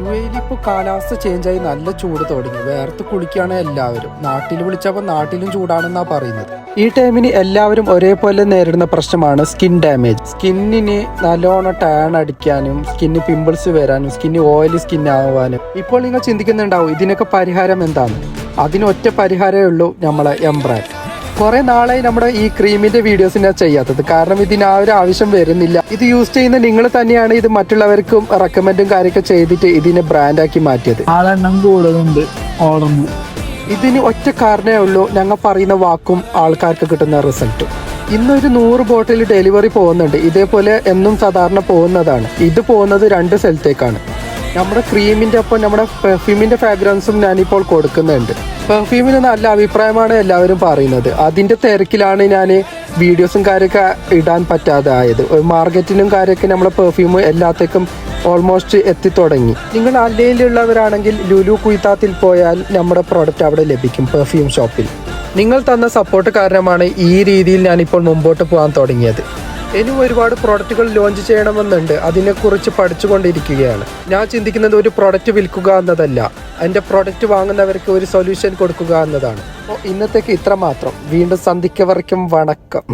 UAE ഇപ്പോൾ കാലാവസ്ഥ ചേഞ്ചായി നല്ല ചൂട് തുടങ്ങി. വേർത്ത് കുളിക്കുകയാണ് എല്ലാവരും. നാട്ടിൽ വിളിച്ചപ്പോൾ നാട്ടിലും ചൂടാണെന്നാണ് പറയുന്നത്. ഈ ടൈമിന് എല്ലാവരും ഒരേപോലെ നേരിടുന്ന പ്രശ്നമാണ് സ്കിൻ ഡാമേജ്. സ്കിന്നിന് നല്ലോണം ടാൻ അടിക്കാനും സ്കിന്ന് പിമ്പിൾസ് വരാനും സ്കിന്ന് ഓയിലി സ്കിൻ ആവാനും. ഇപ്പോൾ നിങ്ങൾ ചിന്തിക്കുന്നുണ്ടാവും ഇതിനൊക്കെ പരിഹാരം എന്താണ്? അതിനൊറ്റ പരിഹാരമേ ഉള്ളൂ, നമ്മളെ എംബ്രാൻ. കുറെ നാളായി നമ്മുടെ ഈ ക്രീമിന്റെ വീഡിയോസ് ഞാൻ ചെയ്യാത്തത്. കാരണം ഇതിന് ആ ഒരു ആവശ്യം വരുന്നില്ല. ഇത് യൂസ് ചെയ്യുന്ന നിങ്ങൾ തന്നെയാണ് ഇത് മറ്റുള്ളവർക്കും റെക്കമെൻഡും കാര്യമൊക്കെ ചെയ്തിട്ട് ഇതിനെ ബ്രാൻഡാക്കി മാറ്റിയത്. ആളെണ്ണം കൂടുതലുണ്ട് ഓടുന്നു. ഇതിന് ഒറ്റ കാരണമേ ഉള്ളൂ, ഞങ്ങൾ പറയുന്ന വാക്കും ആൾക്കാർക്ക് കിട്ടുന്ന റിസൾട്ടും. ഇന്നൊരു 100 ബോട്ടിൽ ഡെലിവറി പോകുന്നുണ്ട്. ഇതേപോലെ എന്നും സാധാരണ പോകുന്നതാണ്. ഇത് പോകുന്നത് 2 സ്ഥലത്തേക്കാണ്. നമ്മുടെ ക്രീമിന്റെ ഒപ്പം നമ്മുടെ പെർഫ്യൂമിന്റെ ഫ്രാഗ്രൻസും ഞാനിപ്പോൾ കൊടുക്കുന്നുണ്ട്. പെർഫ്യൂമിന് നല്ല അഭിപ്രായമാണ് എല്ലാവരും പറയുന്നത്. അതിന്റെ തിരക്കിലാണ് ഞാൻ വീഡിയോസും കാര്യമൊക്കെ ഇടാൻ പറ്റാതെ ആയത്. മാർക്കറ്റിലും കാര്യമൊക്കെ നമ്മളെ പെർഫ്യൂം എല്ലാത്തേക്കും ഓൾമോസ്റ്റ് എത്തിത്തുടങ്ങി. നിങ്ങൾ അല്ലയിലുള്ളവരാണെങ്കിൽ ലുലു കുയ്ത്താത്തിൽ പോയാൽ നമ്മുടെ പ്രോഡക്റ്റ് അവിടെ ലഭിക്കും. പെർഫ്യൂം ഷോപ്പിൽ നിങ്ങൾ തന്ന സപ്പോർട്ട് കാരണമാണ് ഈ രീതിയിൽ ഞാനിപ്പോൾ മുമ്പോട്ട് പോകാൻ തുടങ്ങിയത്. ഇനിയും ഒരുപാട് പ്രോഡക്റ്റുകൾ ലോഞ്ച് ചെയ്യണമെന്നുണ്ട്. അതിനെക്കുറിച്ച് പഠിച്ചുകൊണ്ടിരിക്കുകയാണ്. ഞാൻ ചിന്തിക്കുന്നത് ഒരു പ്രോഡക്റ്റ് വിൽക്കുക എന്നതല്ല, എൻ്റെ പ്രോഡക്റ്റ് വാങ്ങുന്നവർക്ക് ഒരു സൊല്യൂഷൻ കൊടുക്കുക എന്നതാണ്. അപ്പോൾ ഇന്നത്തേക്ക് ഇത്ര മാത്രം. വീണ്ടും സന്ധിക്കവർക്കും വണക്കം.